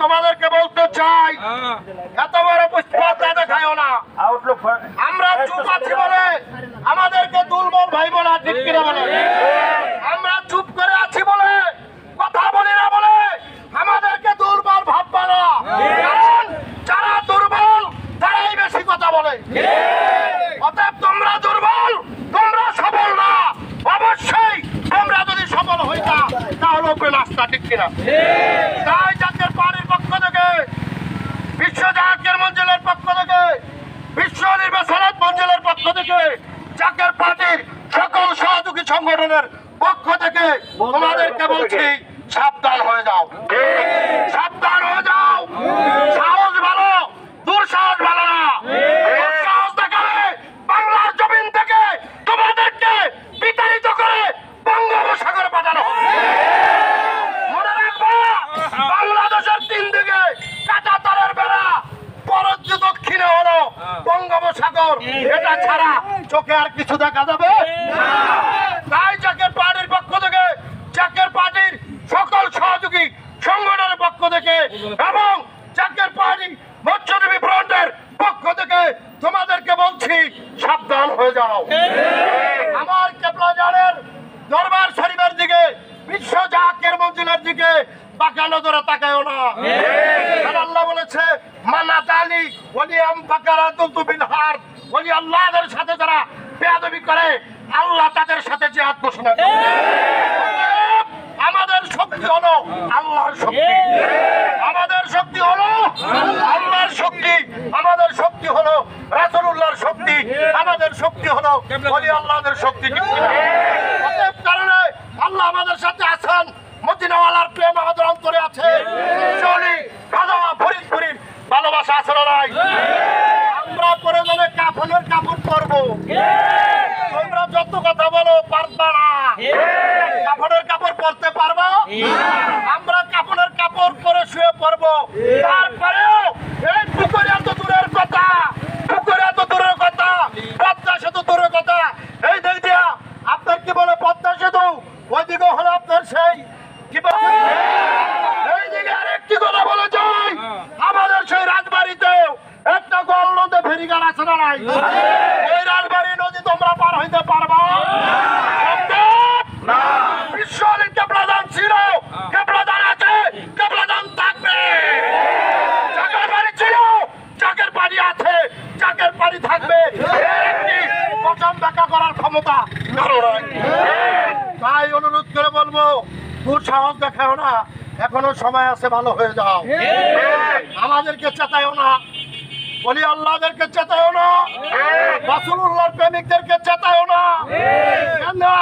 তোমাদেরকে বলতে চাই, এত বড় পুষ্পতা দেখায়ও না। আমরা চুপ আছি বলে আমাদেরকে দুর্বল ভাই বলা ঠিক কিনা বলে? আমরা চুপ করে আছি বলে, কথা বলি না বলে আমাদেরকে দুর্বল ভাববা না। কারণ যারা দুর্বল তারাই বেশি কথা বলে। অতএব তোমরা দুর্বল, তোমরা সবল না। অবশ্যই তোমরা যদি সফল হইতা তাহলে ওপেন আসতা, ঠিক কিনা? তাই জাতীয় পার্টির পক্ষ থেকে, বিশ্ব জাতীয় মঞ্জিলের পক্ষ থেকে, বিশ্ব নির্বাচন মঞ্জিলের পক্ষ থেকে, জাতীয় পার্টির সকল সহযোগী সংগঠনের পক্ষ থেকে তোমাদেরকে বলছি, সাবধান হয়ে যাও, সাবধান হয়ে যাও। সাহস ভালো, দুঃসাহস ভালো না। দুঃসাহস দেখালে বাংলার জমিন থেকে তোমাদেরকে বিতাড়িত করে বঙ্গোপসাগরে পাঠানো হবে। মনে রাখবা, বাংলাদেশের তিন দিকে কাঁটা তারের বেড়া, পরজ দক্ষিণে হলো বঙ্গোপসাগর। এটা ছাড়া চোখে আর কিছু দেখা যাবে না। তাই জাতীয় পার্টির পক্ষ থেকে, জাতীয় পার্টির সকল সহযোগী সংগঠনের পক্ষ থেকে এবং জাতীয় পার্টি মৎস্যজীবী ফ্রন্টের পক্ষ থেকে তোমাদেরকে বলছি, সাবধান হয়ে যাও। আমার কেবলাজানের দরবার শরীফের দিকে, বিশ্ব জাতীয় মঞ্জিলের দিকে বাঁকা নজরে তাকায়ও না। আল্লাহ বলেছে, মানাতালি ওলিয়াম বাকারাতুল তুবিল হার, ওলি আল্লাহর সাথে যারা বেয়াদবি করে আল্লাহ তাদের সাথে জিহাদ ঘোষণা করে। আমাদের শক্তি হলো আল্লাহর শক্তি, আমাদের শক্তি হলো আল্লাহর শক্তি, আমাদের শক্তি হলো রাসূলুল্লাহর শক্তি, আমাদের শক্তি হলো ওলি আল্লাহর শক্তি। অতএব কারণে আল্লাহ আমাদের সাথে আছেন, মদিনাওয়ালার প্রেম আমাদের অন্তরে আছে। চলি খাজা ফরিদপুরের ভালোবাসা আছে না নাই? আমরা প্রয়োজনে কাফনের কাপড় পরবো। তোমরা যত কথা বলো পারবা না। কাপড়ের কাপড় পরতে পারবো? আমরা কাপড়ের কাপড় পরে শুয়ে পড়বো। তারপরেও এই পুকুরিয়া তো দূরের কথা, পুকুরিয়া তো দূরের কথা, পদ্মা সেতু দূরের কথা। এই দেখ দিয়া আপনার কি বলে পদ্মা সেতু, ওইদিকে হলো আপনার সেই কি বলে, এইদিকে আরেকটি কথা বলে যাই, আমাদের সেই রাজবাড়িতে একটা গোল নদী ফেরিঘাট আছে না নাই? এই রাজবাড়ি নদী তোমরা পার হইতে পারবা না। বিশ্বলির কেবলাদান ছিল, কেবলাদান আছে, কেবলাদান থাকবে। জাকের বাড়ি ছিল, জাকের বাড়ি আছে, জাকের বাড়ি থাকবে। একটি প্রথম দেখা করার ক্ষমতা কারো নাই। তাই অনুরোধ করে বলবো, দুঃসাহস দেখাও না, এখনো সময় আছে, ভালো হয়ে যাও। আমাদেরকে চেতায়ও না, বলি আল্লাহদেরকে চেতায়ও না, রাসূলুল্লাহর প্রেমিকদেরকে চেতায়ও না।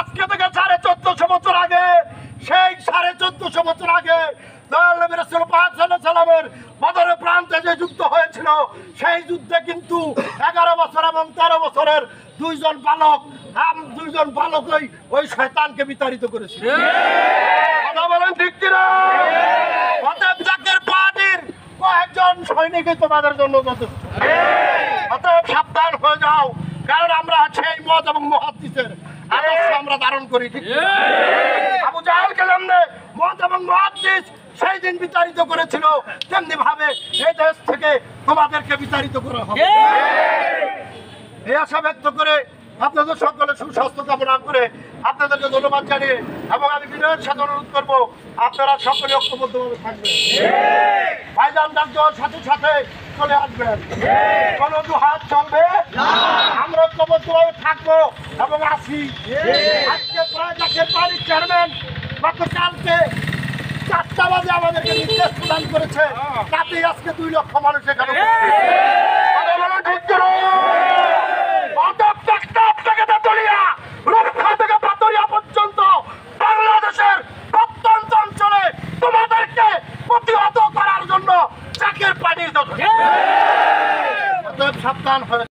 আজকে থেকে 1450 বছর আগে, সেই 1450 বছর আগে নবী রাসূল পাক সাল্লাল্লাহু আলাইহি সাল্লামের বদরের প্রান্তে যে যুদ্ধ হয়েছিল, সেই যুদ্ধে কিন্তু 11 বছর এবং 13 বছরের দুইজন বালকই ওই শয়তানকে বিতাড়িত করেছিল। কথা বলেন ঠিক কিনা? অতএব জাকের পার্টির কয়েকজন সৈনিকই তোমাদের জন্য যথেষ্ট। অতএব সাবধান হয়ে যাও, কারণ আমরা সেই মত এবং মুহাদ্দিসের আদর্শ আমরা ধারণ করি। আবু জাহেলকে যেমন মত এবং মুহাদ্দিস সেই দিন বিতাড়িত করেছিল, তেমনি ভাবে এই দেশ থেকে তোমাদেরকে বিতাড়িত করা হবে। এই আশা ব্যক্ত করে আপনাদের সকলে সুস্বাস্থ্য কামনা করে আপনাদেরকে ধন্যবাদ জানিয়ে, এবং আমি বিনয়ের সাথে অনুরোধ করবো আপনারা সকলে ঐক্যবদ্ধভাবে থাকবেন। ভাইজান ডাক দেওয়ার সাথে সাথে চলে আসবেন, কোনো হাত চলবে, আমরা ঐক্যবদ্ধভাবে থাকবো এবং আসি। আজকে প্রায় জাতীয় পার্টির চেয়ারম্যান গতকালকে 4টা বাজে আমাদেরকে নির্দেশ প্রদান করেছে, তাতেই আজকে 2 লক্ষ মানুষ এখানে। বাংলাদেশের প্রত্যন্ত অঞ্চলে তোমাদেরকে প্রতিহত করার জন্য জাকের পার্টি সাবধান হয়ে